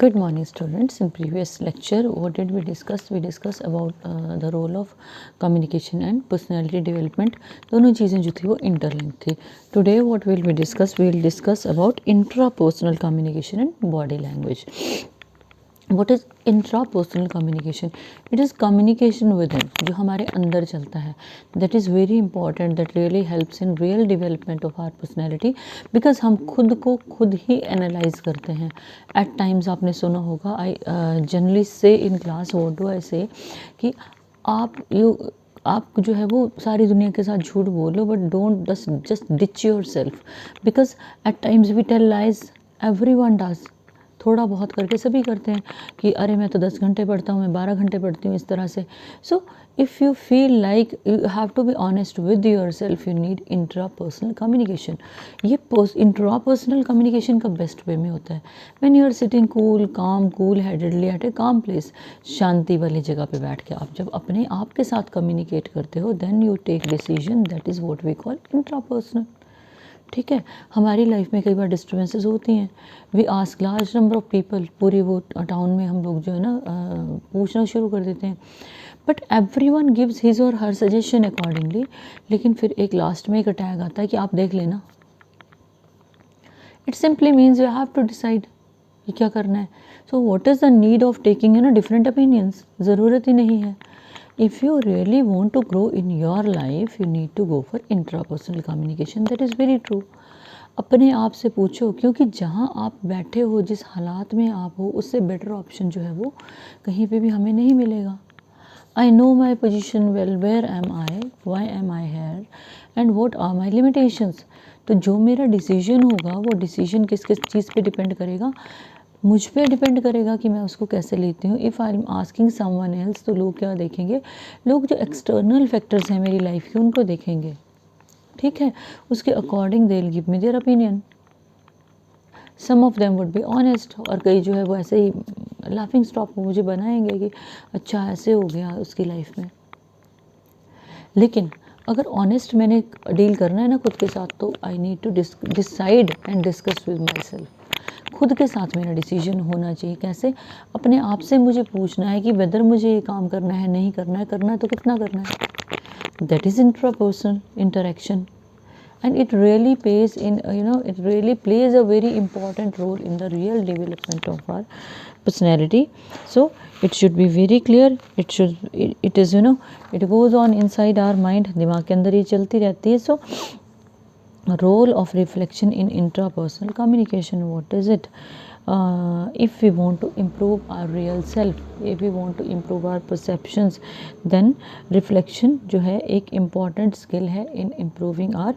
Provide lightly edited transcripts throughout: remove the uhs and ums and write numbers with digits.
Good morning, students. In previous lecture, what did we discuss? We discussed about the role of communication and personality development. दोनों चीज़ें जो थी वो interlinked थी. Today, what will we discuss? We will discuss about intrapersonal communication and body language. What is intrapersonal communication? It is communication within, जो हमारे अंदर चलता है. That is very important. That really helps in real development of our personality, because हम खुद को खुद ही analyze करते हैं. At times आपने सुना होगा, I generally say in class, what do I say, कि आप जो है वो सारी दुनिया के साथ झूठ बोलो, but don't just ditch yourself, because at times we tell lies. Everyone does. थोड़ा बहुत करके सभी करते हैं कि अरे मैं तो 10 घंटे पढ़ता हूँ, मैं 12 घंटे पढ़ती हूँ, इस तरह से. So if you feel like you have to be honest with yourself, you need intrapersonal communication. ये इंट्रा पर्सनल कम्युनिकेशन का बेस्ट वे में होता है when you are sitting cool calm cool headedly at a calm place. शांति वाली जगह पे बैठ के आप जब अपने आप के साथ कम्युनिकेट करते हो, then you take decision. That is what we call intrapersonal. ठीक है. हमारी लाइफ में कई बार डिस्टर्बेंसेस होती हैं. We ask large number of people. पूरी वो टाउन में हम लोग जो है ना पूछना शुरू कर देते हैं, but every one gives his और हर सजेशन अकॉर्डिंगली. लेकिन फिर एक लास्ट में एक टैग आता है कि आप देख लेना. It simply means you have to decide कि क्या करना है. So what is the need of taking different opinions. ज़रूरत ही नहीं है. If you really want to grow in your life, you need to go for intrapersonal communication. That is very true. अपने आप से पूछो, क्योंकि जहाँ आप बैठे हो, जिस हालात में आप हो, उससे बेटर ऑप्शन जो है वो कहीं पे भी हमें नहीं मिलेगा. I know my position well. Where am I? Why am I here? And what are my limitations? तो जो मेरा डिसीजन होगा, वो डिसीजन किस किस चीज़ पे डिपेंड करेगा. मुझ पे डिपेंड करेगा कि मैं उसको कैसे लेती हूँ. If I am asking someone else, तो लोग क्या देखेंगे? लोग जो एक्सटर्नल फैक्टर्स हैं मेरी लाइफ के, उनको देखेंगे. ठीक है. उसके according they will give me their opinion. Some of them would be honest, और कई जो है वो ऐसे ही लाफिंग स्टॉक मुझे बनाएंगे कि अच्छा ऐसे हो गया उसकी लाइफ में. लेकिन अगर ऑनेस्ट मैंने डील करना है ना खुद के साथ, तो I need to decide and discuss with myself. खुद के साथ मेरा डिसीजन होना चाहिए. कैसे? अपने आप से मुझे पूछना है कि वेदर मुझे ये काम करना है, नहीं करना है तो कितना करना है. That is intrapersonal interaction, and it really pays in it really plays a very important role in the real development of our personality. So it should be very clear. It is it goes on inside our mind. दिमाग के अंदर ये चलती रहती है. So role of reflection in intrapersonal communication, what is it? If we want to improve our real self, if we want to improve our perceptions, then reflection जो है एक important skill है in improving our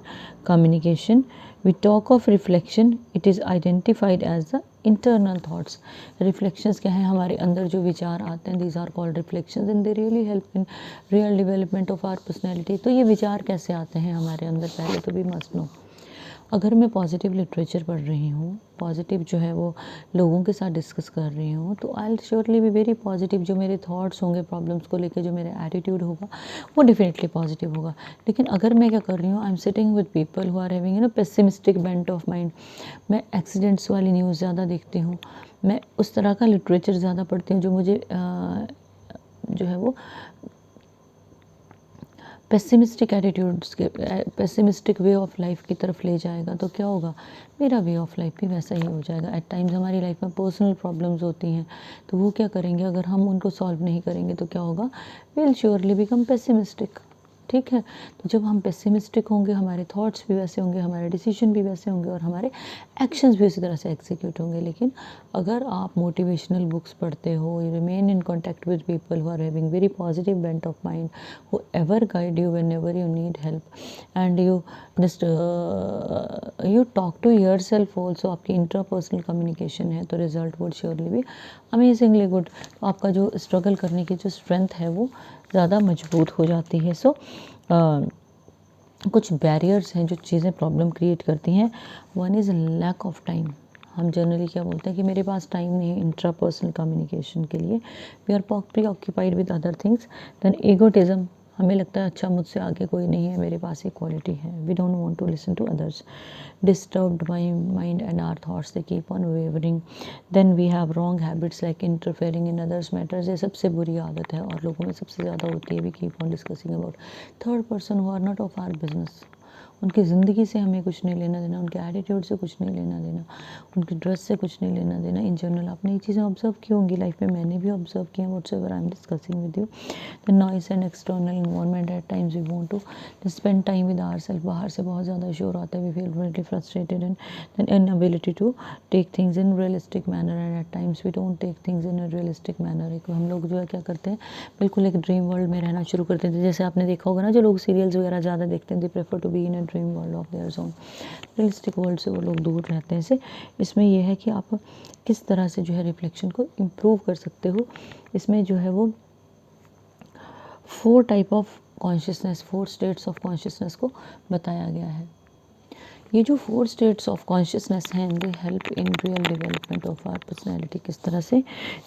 communication. We talk of reflection, it is identified as the internal thoughts. Reflections क्या है? हमारे अंदर जो विचार आते हैं, these are called reflections, and they really help in real development of our personality. तो ये विचार कैसे आते हैं हमारे अंदर, पहले तो भी मस्ट नो. अगर मैं पॉजिटिव लिटरेचर पढ़ रही हूँ, पॉजिटिव जो है वो लोगों के साथ डिस्कस कर रही हूँ, तो I will surely be very positive. जो मेरे थॉट्स होंगे प्रॉब्लम्स को लेके, जो मेरा एटीट्यूड होगा, वो डेफिनेटली पॉजिटिव होगा. लेकिन अगर मैं क्या कर रही हूँ, I am sitting with people who are having pessimistic bent of mind. मैं एक्सीडेंट्स वाली न्यूज़ ज़्यादा देखती हूँ, मैं उस तरह का लिटरेचर ज़्यादा पढ़ती हूँ जो मुझे जो है वो पेसिमिस्टिक एटीट्यूड्स के, पेसिमिस्टिक वे ऑफ लाइफ की तरफ ले जाएगा. तो क्या होगा? मेरा वे ऑफ लाइफ भी वैसा ही हो जाएगा. एट टाइम्स हमारी लाइफ में पर्सनल प्रॉब्लम्स होती हैं, तो वो क्या करेंगे? अगर हम उनको सॉल्व नहीं करेंगे तो क्या होगा? We will surely become pessimistic. ठीक है. तो जब हम पेसिमिस्टिक होंगे, हमारे थॉट्स भी वैसे होंगे, हमारे डिसीजन भी वैसे होंगे, और हमारे एक्शंस भी उसी तरह से एग्जीक्यूट होंगे. लेकिन अगर आप मोटिवेशनल बुक्स पढ़ते हो, you remain in contact with people who are having very positive bent of mind, whoever guide you whenever you need help, and you just you talk to your self also, आपकी interpersonal communication है, तो result would surely भी amazingly good. तो आपका जो struggle करने की जो स्ट्रेंथ है वो ज़्यादा मजबूत हो जाती है. सो कुछ बैरियर्स हैं जो चीज़ें प्रॉब्लम क्रिएट करती हैं. One is lack of time. हम जनरली क्या बोलते हैं कि मेरे पास टाइम नहीं है इंट्रापर्सनल कम्युनिकेशन के लिए. We are preoccupied with other things. Then egotism. हमें लगता है अच्छा मुझसे आगे कोई नहीं है, मेरे पास ये क्वालिटी है. We don't want to listen to others. Disturbed by mind and our thoughts, they keep on wavering. Then we have wrong habits like interfering in others matters. ये सबसे बुरी आदत है और लोगों में सबसे ज़्यादा होती है. We keep on discussing about third person who are not of our business. उनकी ज़िंदगी से हमें कुछ नहीं लेना देना, उनके एटीट्यूड से कुछ नहीं लेना देना, उनकी ड्रेस से कुछ नहीं लेना देना. इन जनरल आपने ये चीज़ें ऑब्जर्व की होंगी लाइफ में, मैंने भी ऑब्जर्व की हैं. Whatsoever I am discussing with you, the noise and external environment, at times we want to spend time with our self. बाहर से बहुत ज़्यादा शोर आता है, we feel very frustrated and then inability to take things in realistic manner, and at times we don't take things in realistic manner. एक हम लोग जो है क्या करते हैं, बिल्कुल एक ड्रीम वर्ल्ड में रहना शुरू करते थे. जैसे आपने देखा होगा ना, जो लोग सीरियल्स वगैरह ज़्यादा देखते हैं, they prefer to be in a dream world of their own. Realistic world से वो लोग दूर रहते हैं. से इसमें यह है कि आप किस तरह से जो है रिफ्लेक्शन को इम्प्रूव कर सकते हो. इसमें जो है वो 4 type of consciousness, 4 states of consciousness को बताया गया है. ये जो 4 स्टेट्स ऑफ कॉन्शियसनेस हैं, they help in real development of our personality. किस तरह से,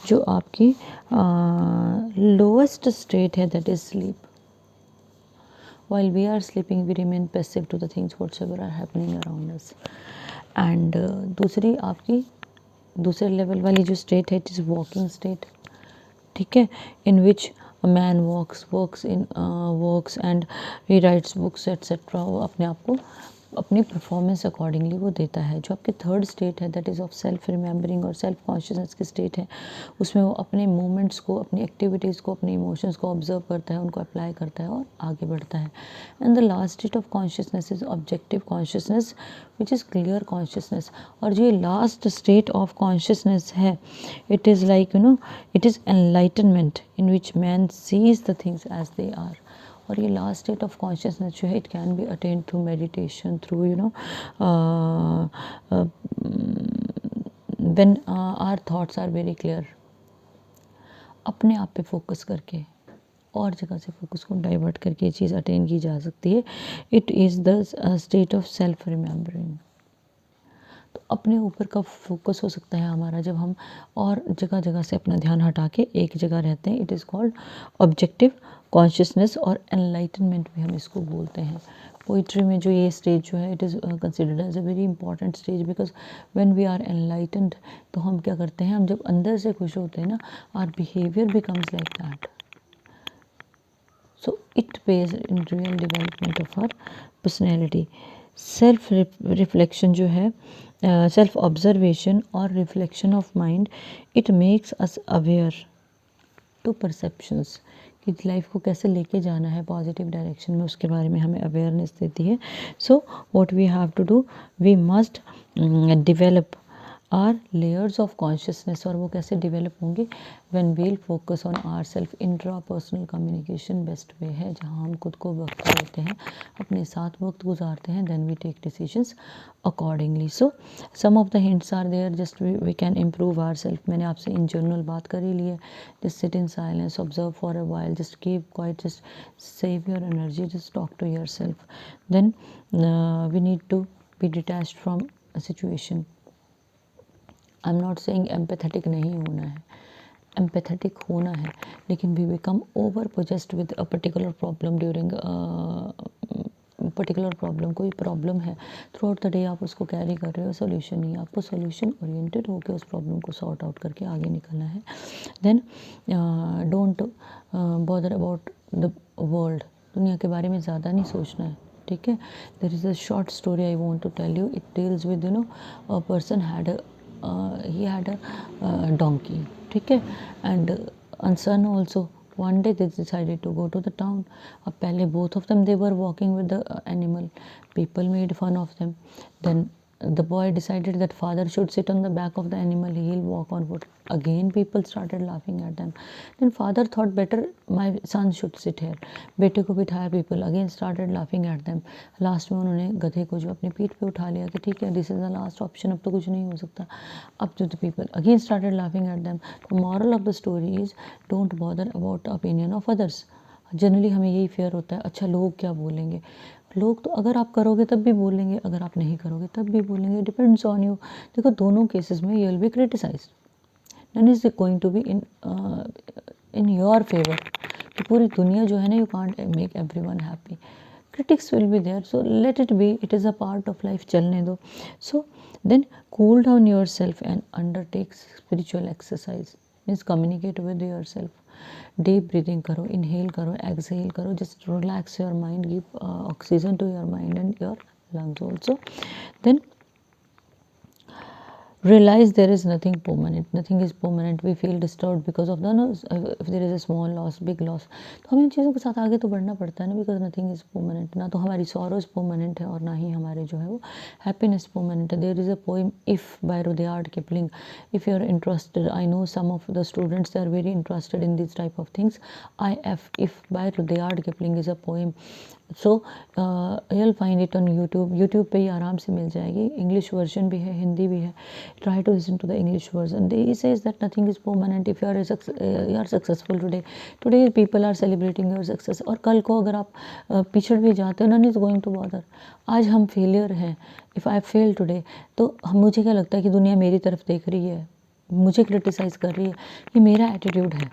जो आपकी लोएस्ट स्टेट है, that is sleep. While we are sleeping, we remain passive to the things whatsoever are happening around us. And दूसरी आपकी दूसरे लेवल वाली जो स्टेट है, इट इज़ वॉकिंग स्टेट. ठीक है, in which a man works and he writes books etcetera. वो अपने आप को अपनी परफॉर्मेंस अकॉर्डिंगली वो देता है. जो आपकी थर्ड स्टेट है, that is of self remembering और सेल्फ कॉन्शियसनेस की स्टेट है. उसमें वो अपने मूवमेंट्स को, अपनी एक्टिविटीज़ को, अपने इमोशंस को ऑब्जर्व करता है, उनको अप्लाई करता है और आगे बढ़ता है. And the last state of consciousness is objective consciousness, which is clear consciousness. और जो ये लास्ट स्टेट ऑफ कॉन्शियसनेस है, it is like it is enlightenment in which man sees the things as they are. और ये last state of consciousness जो है, it can be attend through meditation, through when our thoughts are very clear. अपने आप पे focus करके और जगह से फोकस को डाइवर्ट करके ये चीज़ अटेन की जा सकती है. It is the state of self remembering. तो अपने ऊपर का फोकस हो सकता है हमारा जब हम और जगह जगह से अपना ध्यान हटा के एक जगह रहते हैं. It is called objective consciousness, और एनलाइटनमेंट भी हम इसको बोलते हैं. पोइट्री में जो ये स्टेज जो है, it is considered as a very important stage, because when we are enlightened, तो हम क्या करते हैं, हम जब अंदर से खुश होते हैं ना, our behaviour becomes like that. So it pays in real development of our personality. Self reflection जो है, सेल्फ ऑब्जर्वेशन और reflection of mind, it makes us aware to perceptions. कि लाइफ को कैसे लेके जाना है पॉजिटिव डायरेक्शन में, उसके बारे में हमें अवेयरनेस देती है. So what we have to do, we must develop our layers of consciousness. और वो कैसे डेवलप होंगे, when we'll focus on our self. Intrapersonal communication best way है, जहाँ हम खुद को वक्त देते हैं, अपने साथ वक्त गुजारते हैं, then we take decisions accordingly. So some of the hints are there, just we can improve our self. मैंने आपसे इन जनरल बात कर ही ली है. Just sit in silence, observe for a while, just keep quiet, just save your energy, just talk to your self. Then we need to be detached from a situation. I am not saying empathetic नहीं होना है, empathetic होना है, लेकिन we become over possessed with a particular problem during particular problem. कोई problem है, throughout the day आप उसको कैरी कर रहे हो, सोल्यूशन नहीं है, आपको सोल्यूशन ओरिएंटेड होकर उस प्रॉब्लम को सॉर्ट आउट करके आगे निकलना है. Then don't bother about the world. दुनिया के बारे में ज़्यादा नहीं सोचना है. ठीक है, there is a short story I want to tell you. It deals with a person had he had a donkey. ठीक है, and son also. One day they decided to go to the town. अब पहले both of them they were walking with the animal. People made fun of them. Then the boy decided that father should sit on the back of the animal, he'll walk on foot. Again people started laughing at them. Then father thought better my son should sit here. बेटे को बिठाया, people again started laughing at them. Last में उन्होंने गधे को जो अपनी पीठ पे उठा लिया कि ठीक है, this is the last option, अब तो कुछ नहीं हो सकता. अब जो the people again started laughing at them. The moral of the story is don't bother about opinion of others. Generally हमें यही फेयर होता है, अच्छा लोग क्या बोलेंगे. लोग तो अगर आप करोगे तब भी बोलेंगे, अगर आप नहीं करोगे तब भी बोलेंगे. Depends on you. देखो दोनों केसेस में you will be criticised. None is going to be in your favour. कि पूरी दुनिया जो है ना, you can't make everyone happy, critics will be there, so let it be, it is a part of life, चलने दो. So then cool down yourself and undertake spiritual exercise, means communicate with yourself. Deep breathing करो, inhale करो, exhale करो, just relax your mind, give oxygen to your mind and your lungs also. Then realize there is nothing permanent, nothing is permanent. We feel disturbed because of the if there is a small loss, big loss, तो हमें इन चीज़ों के साथ आगे तो बढ़ना पड़ता है ना, because nothing is permanent. ना तो हमारी sorrows permanent है और ना ही हमारे जो है वो happiness permanent है. There is a poem If by Rudyard Kipling. If you are interested, I know some of the students, they are very interested in these type of things. If by Rudyard Kipling is a poem. So you'll find it on YouTube पे ही आराम से मिल जाएगी. English version भी है, हिंदी भी है. Try to listen to the English version. They say that nothing is permanent. If you are successful today people are celebrating your success. और कल को अगर आप पिछड़ भी जाते हो, none is going to bother. आज हम फेलियर हैं. इफ़ आई फेल टुडे, तो मुझे क्या लगता है कि दुनिया मेरी तरफ देख रही है, मुझे क्रिटिसाइज़ कर रही है, ये मेरा एटीट्यूड है.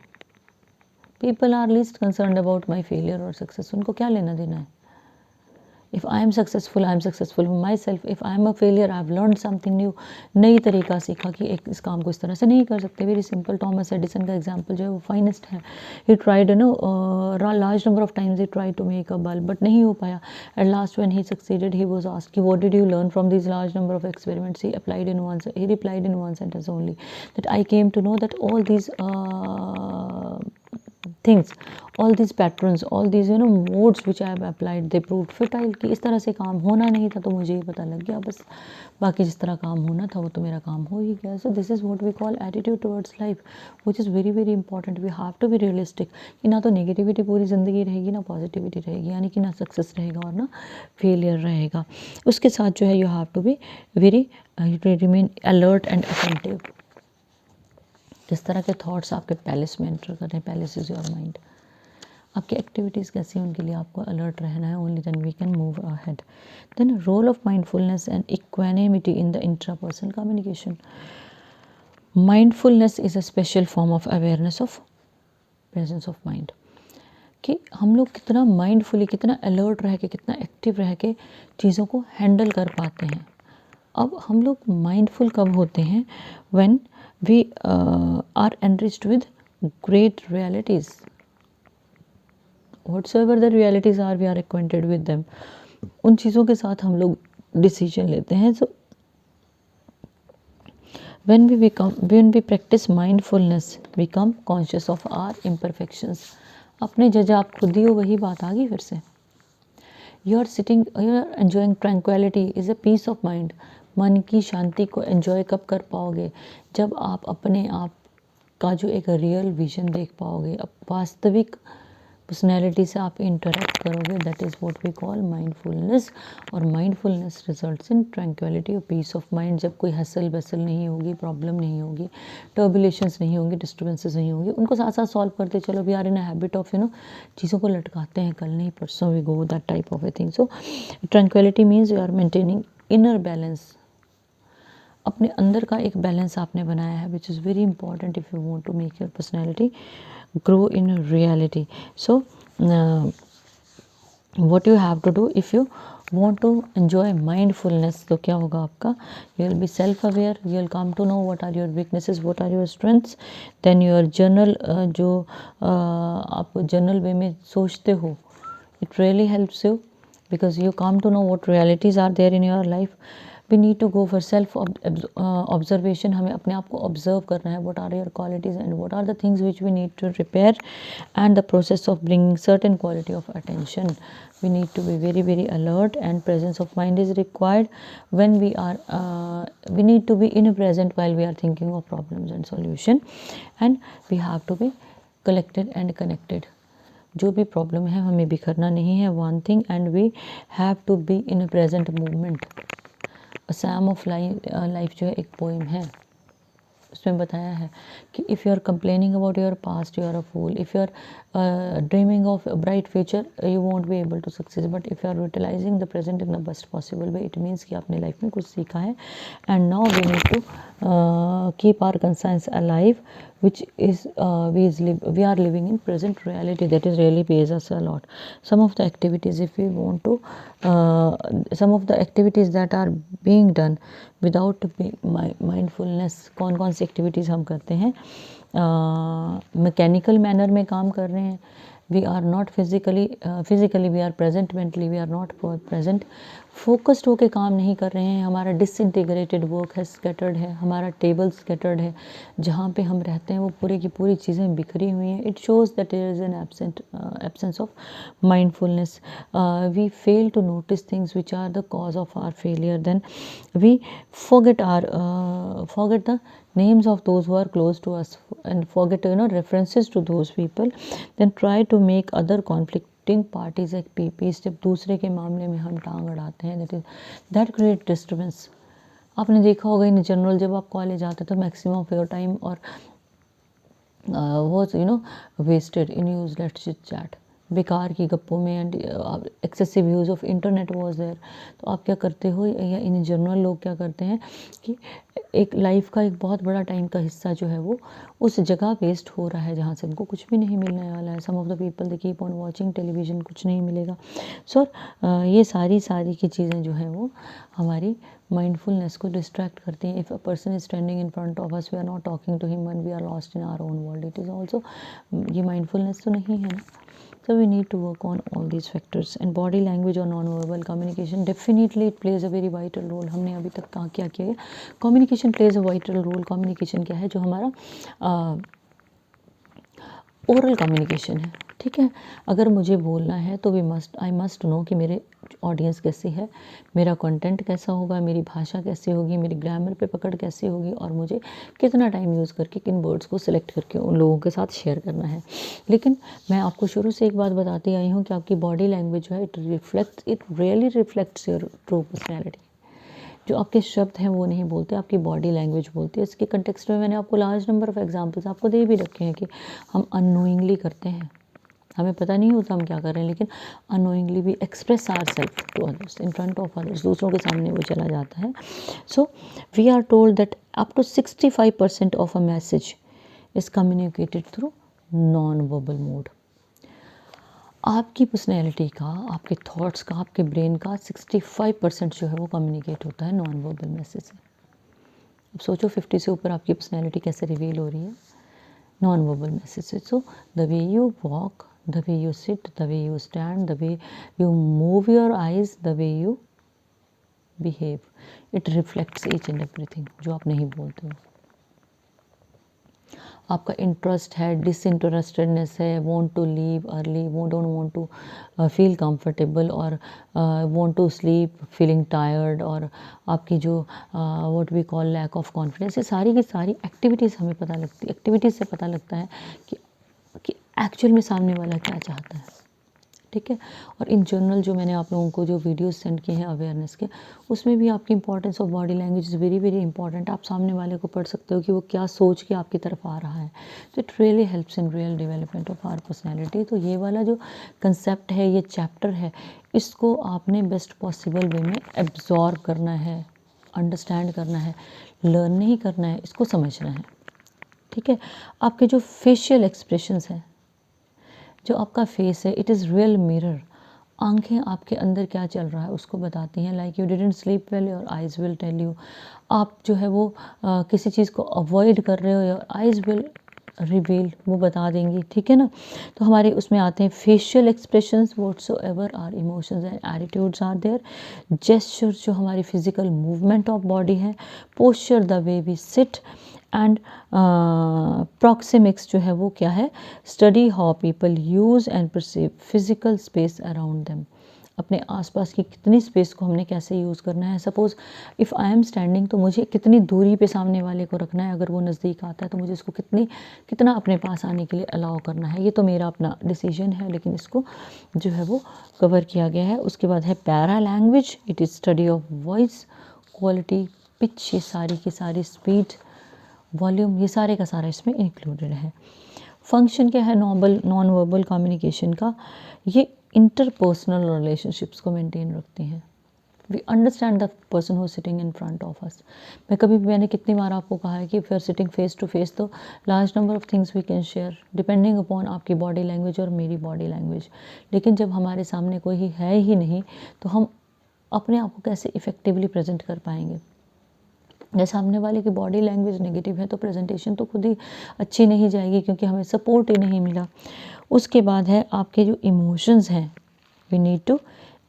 People are least concern about my failure और सक्सेस. उनको क्या लेना देना है. If I am successful my self. If I am a failure, I have learn something new. नई तरीका सीखा कि एक इस काम को इस तरह से नहीं कर सकते. Very simple. टॉमस एडिसन का एग्जाम्पल जो है वो फाइनेस्ट है. He tried large number of times, he try to make a bulb, but नहीं हो पाया. At last when he succeeded, he was asked कि what did you learn from this large number of experiments. He replied in one sentence only, that I came to know that all these things, all these patterns, all these modes which I have applied, they proved fertile. कि इस तरह से काम होना नहीं था, तो मुझे ये पता लग गया बस. बाकी जिस तरह काम होना था वो तो मेरा काम हो ही गया. So this is what we call attitude towards life, which is very very important. We have to be realistic कि ना तो नेगेटिविटी पूरी ज़िंदगी रहेगी, ना पॉजिटिविटी रहेगी, यानी कि ना सक्सेस रहेगा और ना फेलियर रहेगा. उसके साथ जो है you have to be very remain alert and attentive. जिस तरह के थॉट्स आपके पैलेस में एंटर कर रहे हैं, पैलेस इज़ योर माइंड. आपकी एक्टिविटीज़ कैसी हैं, उनके लिए आपको अलर्ट रहना है. Only then we can move ahead. Then role of mindfulness and equanimity in the intrapersonal communication. Mindfulness is a special form of awareness of presence of mind. कि हम लोग कितना माइंडफुली, कितना अलर्ट रह के, कितना एक्टिव रह के चीज़ों को हैंडल कर पाते हैं. अब हम लोग माइंडफुल कब होते हैं? When we are enriched with great realities. Whatsoever the realities are, we are acquainted with them. उन चीज़ों के साथ हम लोग डिसीजन लेते हैं. So when we practice mindfulness, we become conscious of our imperfections. अपने जज आप खुद ही हो, वही बात आ गई फिर से. You are enjoying tranquility is a peace of mind. मन की शांति को एंजॉय कब कर पाओगे? जब आप अपने आप का जो एक रियल विजन देख पाओगे, अब वास्तविक पर्सनैलिटी से आप इंटरेक्ट करोगे. That is what we call mindfulness. और माइंडफुलनेस रिजल्ट्स इन ट्रैंक्विलिटी और पीस ऑफ माइंड. जब कोई हसल बसल नहीं होगी, प्रॉब्लम नहीं होगी, टर्बुलेशंस नहीं होंगी, डिस्टर्बेंसेस नहीं होंगी, उनको साथ साथ सॉल्व करते चलो. We are in a habit of चीज़ों को लटकाते हैं, कल नहीं परसों we go, that type of a thing. So tranquillity means you are maintaining inner balance. अपने अंदर का एक बैलेंस आपने बनाया है, which is very important if you want to make your personality grow in reality. So what you have to do if you want to enjoy mindfulness, तो क्या होगा आपका? You will be self aware, you will come to know what are your weaknesses, what are your strengths. then your journal जो आप journal वे में सोचते हो, it really helps you because you come to know what realities are there in your life. we need to go for self observation. हमें अपने आप को observe करना है. what are your qualities and what are the things which we need to repair, and the process of bringing certain quality of attention. we need to be very very alert, and presence of mind is required when we need to be in present while we are thinking of problems and solution, and we have to be collected and connected. जो भी problem है हमें बिखरना नहीं है. One thing, and we have to be in present movement. Psalm of life जो है एक पोएम है. उसमें बताया है कि if you are complaining about your past you are a fool, if you are dreaming of a bright future you won't be able to success, but if you are utilising the present in the best possible way, it means कि आपने life में कुछ सीखा है. And now we need to keep our conscience alive, which is we are living in present reality, that is really pays us a lot. Some of the activities, if we want to some of the activities that are being done without mindfulness, कौन कौन सी activities हम करते हैं, mechanical manner में काम कर रहे हैं, we are not physically we are present, mentally we are not present, focused होकर काम नहीं कर रहे हैं, हमारा डिसइंटीग्रेटेड वर्क है, स्कैटर्ड है, हमारा टेबल स्कैटर्ड है, जहाँ पे हम रहते हैं वो पूरी की पूरी चीज़ें बिखरी हुई हैं. It shows that there is an absence of mindfulness. We fail to notice things which are the cause of our failure. Then we forget the names of those who are close to us and forget references to those people. Then try to make other conflicting parties like peace. जब दूसरे के मामले में हम टांग अड़ाते हैं, that create disturbance. आपने देखा होगा इन जनरल जब आप कॉलेज आते तो मैक्सिमम ऑफ योर टाइम और was wasted in useless chit chat, बेकार की गप्पों में, and excessive use of internet was there. तो आप क्या करते हो, या इन जनरल लोग क्या करते हैं कि एक लाइफ का एक बहुत बड़ा टाइम का हिस्सा जो है वो उस जगह वेस्ट हो रहा है जहाँ से उनको कुछ भी नहीं मिलने वाला है. Some of the people they keep on watching television, कुछ नहीं मिलेगा. सो ये सारी की चीज़ें जो हैं वो हमारी माइंडफुलनेस को डिस्ट्रैक्ट करती हैं. If a person is standing in front of us, we are not talking to him when we are lost in our own world, it is also, ये माइंडफुलनेस तो नहीं है ना. So we need to work on all these factors. And body language or non-verbal communication, definitely it plays a very vital role. हमने अभी तक कहाँ क्या किया है, communication plays a vital role. communication क्या है, जो हमारा ओरल कम्युनिकेशन है. ठीक है, अगर मुझे बोलना है तो आई मस्ट नो कि मेरे ऑडियंस कैसी है, मेरा कंटेंट कैसा होगा, मेरी भाषा कैसी होगी, मेरी ग्रामर पे पकड़ कैसी होगी, और मुझे कितना टाइम यूज़ करके किन वर्ड्स को सिलेक्ट करके उन लोगों के साथ शेयर करना है. लेकिन मैं आपको शुरू से एक बात बताती आई हूँ कि आपकी बॉडी लैंग्वेज जो है it really reflects your true personality. जो आपके शब्द हैं वो नहीं बोलते, आपकी बॉडी लैंग्वेज बोलती है. इसके कंटेक्स्ट में मैंने आपको लार्ज नंबर ऑफ एग्जांपल्स आपको दे भी रखे हैं कि हम अननोइंगली करते हैं, हमें पता नहीं होता हम क्या कर रहे हैं, लेकिन unknowingly we express our self to others, in front of others, दूसरों के सामने वो चला जाता है. So we are told that up to 65% of a message is communicated through non verbal mode. आपकी पर्सनैलिटी का, आपके थॉट्स का, आपके ब्रेन का 65% जो है वो कम्युनिकेट होता है नॉन वर्बल मैसेज से. अब सोचो 50 से ऊपर आपकी पर्सनैलिटी कैसे रिवील हो रही है, नॉन वर्बल मैसेज से. So the way you walk, the way you sit, the way you stand, the way you move your eyes, the way you behave, it reflects each and everything जो आप नहीं बोलते हो. आपका interest है, disinterestedness है, want to leave early, don't want to feel comfortable, और want to sleep feeling tired, और आपकी जो what we call lack of confidence, ये सारी की सारी एक्टिविटीज़ हमें पता लगती है. एक्टिविटीज़ से पता लगता है कि एक्चुअल में सामने वाला क्या चाहता है. ठीक है, और इन जनरल जो मैंने आप लोगों को जो वीडियोस सेंड किए हैं अवेयरनेस के, उसमें भी आपकी importance of body language is very very important. आप सामने वाले को पढ़ सकते हो कि वो क्या सोच के आपकी तरफ आ रहा है. तो it really helps in real development of our personality. तो ये वाला जो कंसेप्ट है, ये चैप्टर है, इसको आपने बेस्ट पॉसिबल वे में एब्जॉर्ब करना है, अंडरस्टैंड करना है, लर्न नहीं करना है, इसको समझना है. ठीक है, आपके जो फेशियल एक्सप्रेशंस हैं, जो आपका फेस है, इट इज़ रियल मिरर. आंखें आपके अंदर क्या चल रहा है उसको बताती हैं. Like you didn't sleep well, your eyes will tell you. आप जो है वो किसी चीज़ को अवॉइड कर रहे हो, योर आइज़ विल रिवील, वो बता देंगी. ठीक है ना. तो हमारे उसमें आते हैं facial expressions, whatsoever are emotions and attitudes are there. Gesture, जो हमारी फिजिकल मूवमेंट ऑफ बॉडी है. Posture, the way we sit. And proxemics जो है वो क्या है, study how people use and perceive physical space around them. अपने आसपास की कितनी स्पेस को हमने कैसे यूज़ करना है. Suppose if I am standing, तो मुझे कितनी दूरी पे सामने वाले को रखना है. अगर वो नज़दीक आता है तो मुझे इसको कितना अपने पास आने के लिए अलाउ करना है. ये तो मेरा अपना डिसीजन है, लेकिन इसको जो है वो कवर किया गया है. उसके बाद है para language, it is study of voice quality, pitch, ये सारी की सारी स्पीड वॉल्यूम, ये सारे का सारा इसमें इंक्लूडेड है। फंक्शन क्या है नॉन वर्बल कम्युनिकेशन का? ये इंटरपर्सनल रिलेशनशिप्स को मेंटेन रखती हैं। We understand the person who sitting in front of us. मैंने कितनी बार आपको कहा है कि if you are sitting face to face तो large number of things we can share depending upon आपकी बॉडी लैंग्वेज और मेरी बॉडी लैंग्वेज। लेकिन जब हमारे सामने कोई है ही नहीं तो हम अपने आप को कैसे इफ़ेक्टिवली प्रेजेंट कर पाएंगे? या सामने वाले की बॉडी लैंग्वेज नेगेटिव है तो प्रेजेंटेशन तो खुद ही अच्छी नहीं जाएगी, क्योंकि हमें सपोर्ट ही नहीं मिला। उसके बाद है आपके जो इमोशंस हैं, वी नीड टू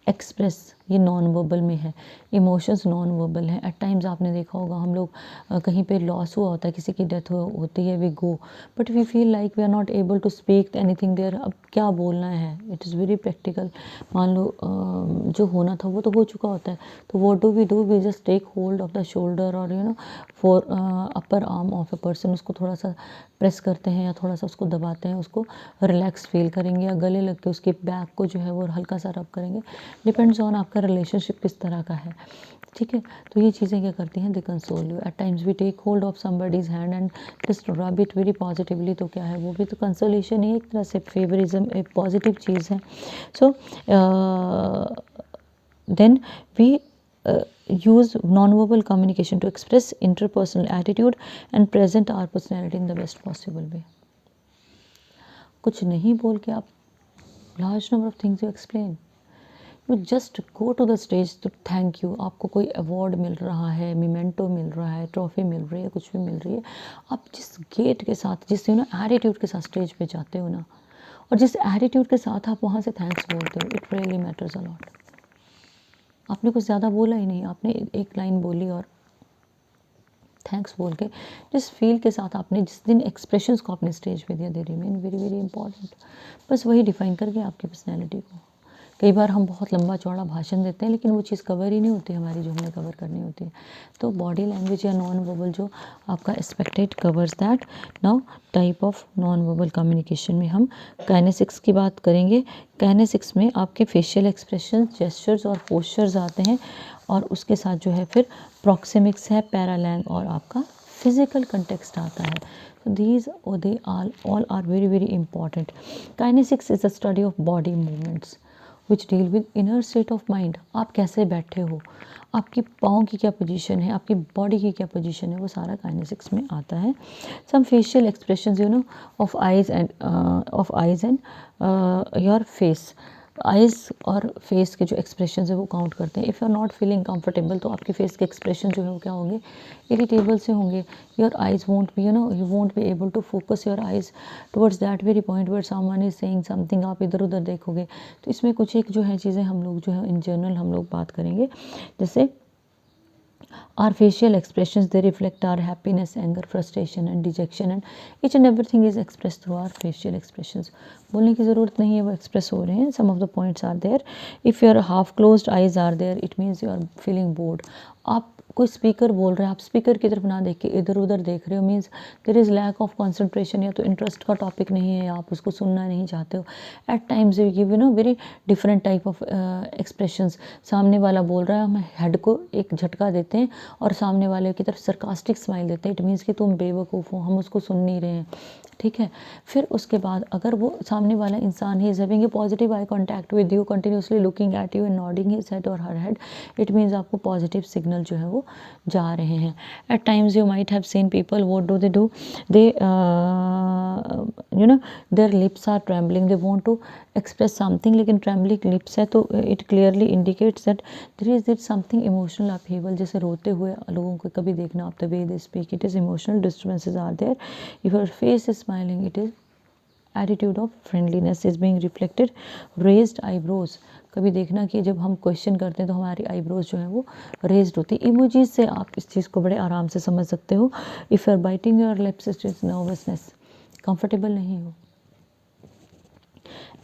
एक्सप्रेस, ये नॉन वर्बल में है। इमोशंस नॉन वर्बल है। एट टाइम्स आपने देखा होगा हम लोग कहीं पे लॉस हुआ होता है, किसी की डेथ होती है, we go but we feel like we are not able to speak anything there. अब क्या बोलना है? It is very practical. मान लो जो होना था वो तो हो चुका होता है, तो what do we just take hold of the shoulder और for upper arm of a person, उसको थोड़ा सा प्रेस करते हैं या थोड़ा सा उसको दबाते हैं, उसको रिलैक्स फील करेंगे, या गले लग के उसके बैक को जो है वो हल्का सा रब करेंगे। डिपेंड्स ऑन आपका रिलेशनशिप किस तरह का है, ठीक है। तो ये चीज़ें क्या करती हैं? They console you. At times we take hold of somebody's hand and just rub it very positively, तो क्या है वो भी तो कंसोलेशन ही एक तरह से, फेवरिज्म एक पॉजिटिव चीज़ है। So then we use non-verbal communication to express interpersonal attitude and present our personality in the best possible way. कुछ नहीं बोल के आप large number of things you explain. You just go to the stage to thank you. आपको कोई award मिल रहा है, मिमेंटो मिल रहा है, ट्रॉफी मिल रही है, कुछ भी मिल रही है, आप जिस गेट के साथ, जिस एटीट्यूड के साथ स्टेज पे जाते हो ना, और जिस एटीट्यूड के साथ आप वहाँ से थैंक्स बोलते हो, it really matters a lot. आपने कुछ ज़्यादा बोला ही नहीं, आपने एक लाइन बोली और थैंक्स बोल के जिस फील के साथ आपने जिस दिन एक्सप्रेशंस को आपने स्टेज पे दिया, they remain very very important. बस वही डिफाइन करके आपकी पर्सनैलिटी को। कई बार हम बहुत लंबा चौड़ा भाषण देते हैं लेकिन वो चीज़ कवर ही नहीं होती हमारी जो हमें कवर करनी होती है। तो बॉडी लैंग्वेज या नॉन वर्बल जो आपका expected covers that. Now type of non verbal communication में हम काइनेसिक्स की बात करेंगे। काइनेसिक्स में आपके फेशियल एक्सप्रेशन, जेस्चर्स और पोस्चर्स आते हैं, और उसके साथ जो है फिर प्रॉक्सिमिक्स है, पैरालैंग और आपका फिजिकल कंटेक्स्ट आता है। So these they all are very very important. Kinesics is the study of body movements which deal with inner state of mind. आप कैसे बैठे हो, आपकी पाँव की क्या पोजीशन है, आपकी बॉडी की क्या पोजीशन है, वो सारा काइनेसिक्स में आता है। Some facial expressions of eyes and your face. Eyes और फेस के जो एक्सप्रेशन है वो काउंट करते हैं। If you are not feeling comfortable तो आपके फेस के एक्सप्रेशन जो है वो क्या होंगे? इरिटेबल से होंगे। Your eyes won't be you won't be able to focus your eyes towards that very point where someone is saying something, आप इधर उधर देखोगे। तो इसमें कुछ एक जो है चीज़ें हम लोग जो है इन जनरल हम लोग बात करेंगे। जैसे our facial expressions, they reflect our happiness, anger, frustration and dejection, and each and everything is expressed through our facial expressions. बोलने की ज़रूरत नहीं है, वो express हो रहे हैं। Some of the points are there. If your half closed eyes are there, it means you are feeling bored. आप कोई स्पीकर बोल रहा है, आप स्पीकर की तरफ ना देख के इधर उधर देख रहे हो, means there is lack of concentration, या तो इंटरेस्ट का टॉपिक नहीं है, आप उसको सुनना नहीं चाहते हो। At times you give very different type of expressions. सामने वाला बोल रहा है, हम हेड को एक झटका देते हैं और सामने वाले की तरफ सरकास्टिक स्माइल देते हैं, इट मीन्स कि तुम बेवकूफ़ हो, हम उसको सुन नहीं रहे हैं, ठीक है। फिर उसके बाद अगर वो सामने वाला इंसान ही is having a positive eye contact with you, continuously looking at you and nodding his head और हर हेड, इट मीन्स आपको पॉजिटिव सिग्नल जो है वो जा रहे हैं। At times you might have seen people, what do they their lips are trembling, they want to express something, लेकिन ट्रेम्बलिंग लिप्स है तो it clearly indicates that there is something emotional upheaval. जैसे रोते हुए लोगों को कभी देखना आप, the way they speak, it is emotional disturbances are there. If your face is smiling, it is attitude of friendliness is being reflected. Raised eyebrows, कभी देखना कि जब हम क्वेश्चन करते हैं तो हमारी आईब्रोज जो है वो रेज्ड होती है। इमोजीज से आप इस चीज़ को बड़े आराम से समझ सकते हो। If you are biting your lips, it is nervousness, comfortable नहीं हो।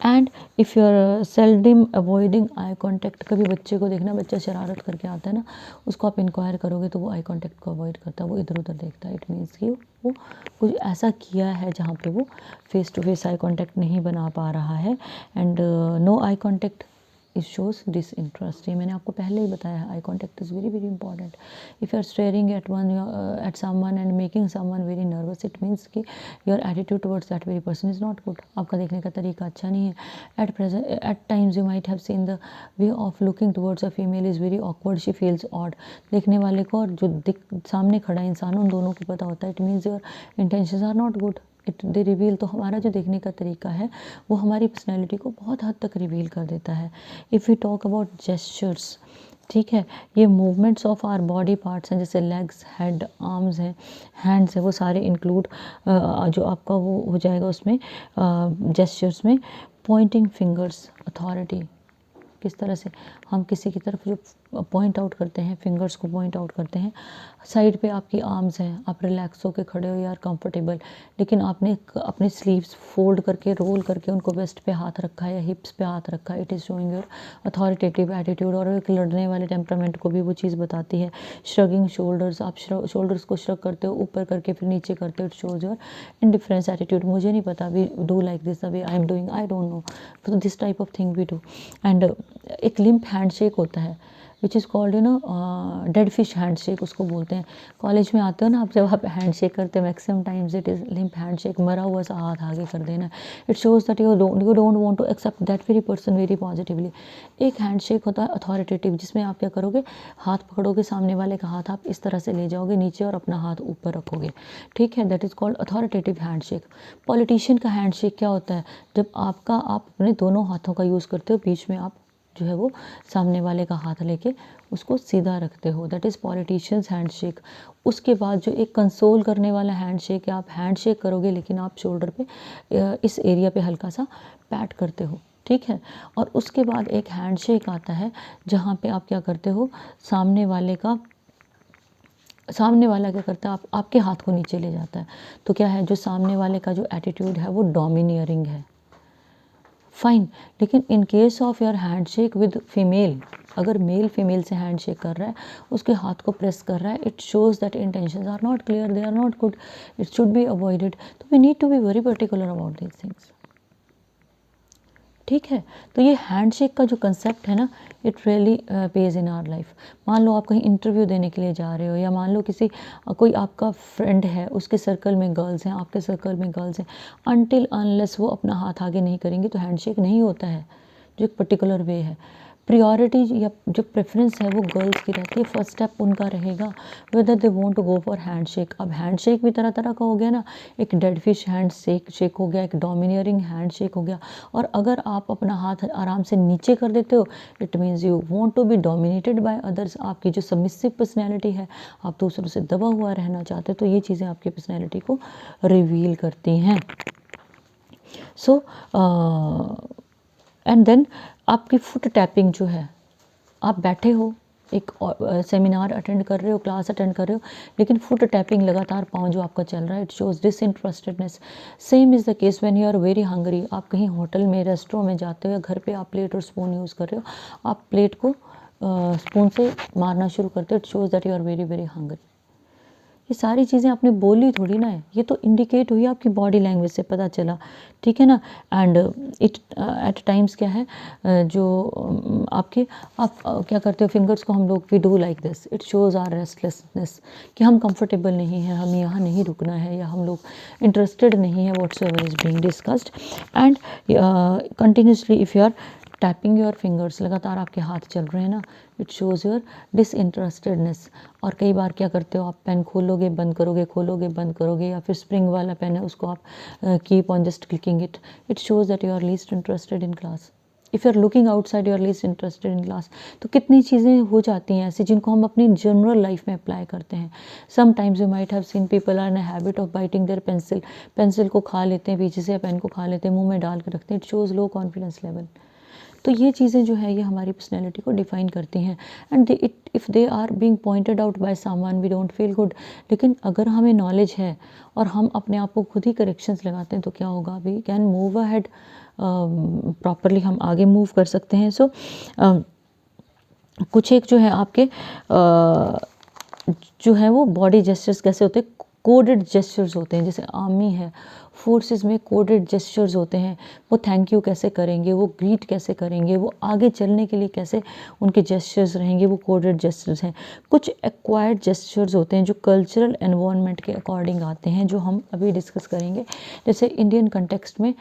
And if you are seldom avoiding eye contact, कभी बच्चे को देखना, बच्चा शरारत करके आता है ना, उसको आप इंक्वायर करोगे तो वो आई कॉन्टैक्ट को अवॉइड करता है, वो इधर उधर देखता है, इट मीन्स कि वो कुछ ऐसा किया है जहाँ पे वो face to face eye contact नहीं बना पा रहा है। And no eye contact it shows disinterest. ये मैंने आपको पहले ही बताया है, eye contact is very very important. If you are staring at someone and making someone very nervous, it means कि your attitude towards that very person is not good. आपका देखने का तरीका अच्छा नहीं है। At times you might have seen the way of looking towards a female is very awkward, she feels odd. देखने वाले को और जो सामने खड़ा इंसान, उन दोनों को पता होता है it means your intentions are not good. It they reveal. तो हमारा जो देखने का तरीका है वो हमारी पर्सनैलिटी को बहुत हद तक रिवील कर देता है। If you talk about gestures, ठीक है, ये movements of our body parts हैं, जैसे लेग्स, हेड, आर्म्स हैं, हैंड्स हैं, वो सारे इंक्लूड जो आपका वो हो जाएगा उसमें जेस्चर्स में। पॉइंटिंग फिंगर्स, अथॉरिटी, किस तरह से हम किसी की तरफ जो पॉइंट आउट करते हैं, फिंगर्स को पॉइंट आउट करते हैं। साइड पे आपकी आर्म्स हैं, आप रिलैक्स होकर खड़े हो यार, कंफर्टेबल, लेकिन आपने अपने स्लीव्स फोल्ड करके रोल करके उनको वेस्ट पे हाथ रखा है या हिप्स पे हाथ रखा है। It is showing your authoritative attitude और एक लड़ने वाले टेम्परामेंट को भी वो चीज़ बताती है। श्रगिंग शोल्डर्स, आप शोल्डर्स को श्रग करते हो ऊपर करके फिर नीचे करते हो, it shows your indifference attitude. मुझे नहीं पता, we do like this the way I am doing, I don't know, तो this type of thing we do. And एक लिम्प हैंडशेक होता है which is called dead fish handshake, उसको बोलते हैं। कॉलेज में आते हो ना आप, जब आप हैंडशेक करते हो maximum times it is limp handshake, मरा हुआ सा हाथ आगे कर देना। It shows that you don't want to accept that very person very positively. एक हैंडशेक होता है अथॉरिटेटिव, जिसमें आप क्या करोगे, हाथ पकड़ोगे, सामने वाले का हाथ आप इस तरह से ले जाओगे नीचे और अपना हाथ ऊपर रखोगे, ठीक है, that is called authoritative handshake. Politician का हैंडशेक क्या होता है, जब आप अपने दोनों हाथों का यूज़ करते हो, बीच में आप जो है वो सामने वाले का हाथ लेके उसको सीधा रखते हो, दैट इज़ पॉलिटिशियंस हैंडशेक। उसके बाद जो एक कंसोल करने वाला हैंडशेक है, आप हैंडशेक करोगे लेकिन आप शोल्डर पे इस एरिया पे हल्का सा पैट करते हो, ठीक है। और उसके बाद एक हैंडशेक आता है जहाँ पे आप क्या करते हो, सामने वाला क्या करता है, आपके हाथ को नीचे ले जाता है। तो क्या है, जो सामने वाले का जो एटीट्यूड है वो डोमिनियरिंग है, फाइन। लेकिन in case of your handshake with female, अगर मेल फीमेल से हैंडशेक कर रहा है, उसके हाथ को प्रेस कर रहा है, it shows that intentions are not clear, they are not good, it should be avoided. तो we need to be very particular about these things, ठीक है। तो ये हैंडशेक का जो कंसेप्ट है ना, it really pays in our life. मान लो आप कहीं इंटरव्यू देने के लिए जा रहे हो, या मान लो कोई आपका फ्रेंड है, उसके सर्कल में गर्ल्स हैं, आपके सर्कल में गर्ल्स हैं, अनटिल अनलेस वो अपना हाथ आगे नहीं करेंगे तो हैंडशेक नहीं होता है, जो एक पर्टिकुलर वे है। प्रियोरिटी या जो प्रेफरेंस है वो गर्ल्स की रहती है, फर्स्ट स्टेप उनका रहेगा whether they want to go for handshake. अब हैंडशेक भी तरह तरह का हो गया ना, एक डेड फिश हैंडशेक हो गया, एक डोमिनियरिंग हैंडशेक हो गया। और अगर आप अपना हाथ आराम से नीचे कर देते हो, it means you want to be dominated by others. आपकी जो सबमिसिव पर्सनैलिटी है, आप दूसरों से दबा हुआ रहना चाहते हो, तो ये चीज़ें आपकी पर्सनैलिटी को रिवील करती हैं। सो एंड देन आपकी फुट टैपिंग जो है, आप बैठे हो, एक सेमिनार अटेंड कर रहे हो, क्लास अटेंड कर रहे हो, लेकिन फुट टैपिंग लगातार पाँव जो आपका चल रहा है, it shows disinterestedness. Same is the case when you are very hungry. आप कहीं होटल में, रेस्टोरेंट में जाते हो, या घर पे आप प्लेट और स्पून यूज़ कर रहे हो, आप प्लेट को स्पून से मारना शुरू करते हो, it shows that you are very very hungry. ये सारी चीज़ें आपने बोली थोड़ी ना है, ये तो इंडिकेट हुई आपकी बॉडी लैंग्वेज से पता चला, ठीक है ना। एंड इट एट टाइम्स क्या है, जो आप क्या करते हो, फिंगर्स को हम लोग we do like this, it shows are restlessness, कि हम कंफर्टेबल नहीं हैं, हमें यहाँ नहीं रुकना है, या हम लोग इंटरेस्टेड नहीं है whatsoever is being discussed. And continuously if you are tapping your fingers, लगातार आपके हाथ चल रहे हैं ना, इट शोज़ योर डिसइंटरेस्टेडनेस। और कई बार क्या करते हो, आप पेन खोलोगे बंद करोगे, खोलोगे बंद करोगे, या फिर स्प्रिंग वाला पेन है उसको आप keep on just clicking it, it shows that you are least interested in class. If you are looking outside, you are least interested in class. तो कितनी चीज़ें हो जाती हैं ऐसी जिनको हम अपनी जनरल लाइफ में अप्लाई करते हैं। Sometimes you might have seen people are in a habit of biting their pencil को खा लेते हैं पीछे से, या पेन को खा लेते हैं, मुंह में डाल के रखते हैं, it shows low confidence level. तो ये चीज़ें जो है ये हमारी पर्सनैलिटी को डिफ़ाइन करती हैं। And if they are being pointed out by someone we don't feel good. लेकिन अगर हमें नॉलेज है और हम अपने आप को खुद ही करेक्शंस लगाते हैं, तो क्या होगा, we can move ahead properly, हम आगे मूव कर सकते हैं। सो कुछ एक जो है आपके जो है वो बॉडी जेस्चर्स कैसे होते हैं, कोडेड जेस्चर्स होते हैं, जैसे आर्मी है, फोर्सेस में कोडेड जेस्चर्स होते हैं। वो थैंक यू कैसे करेंगे, वो ग्रीट कैसे करेंगे, वो आगे चलने के लिए कैसे उनके जेस्चर्स रहेंगे, वो कोडेड जेस्चर्स हैं। कुछ एक्वायर्ड जेस्चर्स होते हैं जो कल्चरल एनवायरनमेंट के अकॉर्डिंग आते हैं, जो हम अभी डिस्कस करेंगे। जैसे इंडियन कंटेक्स्ट में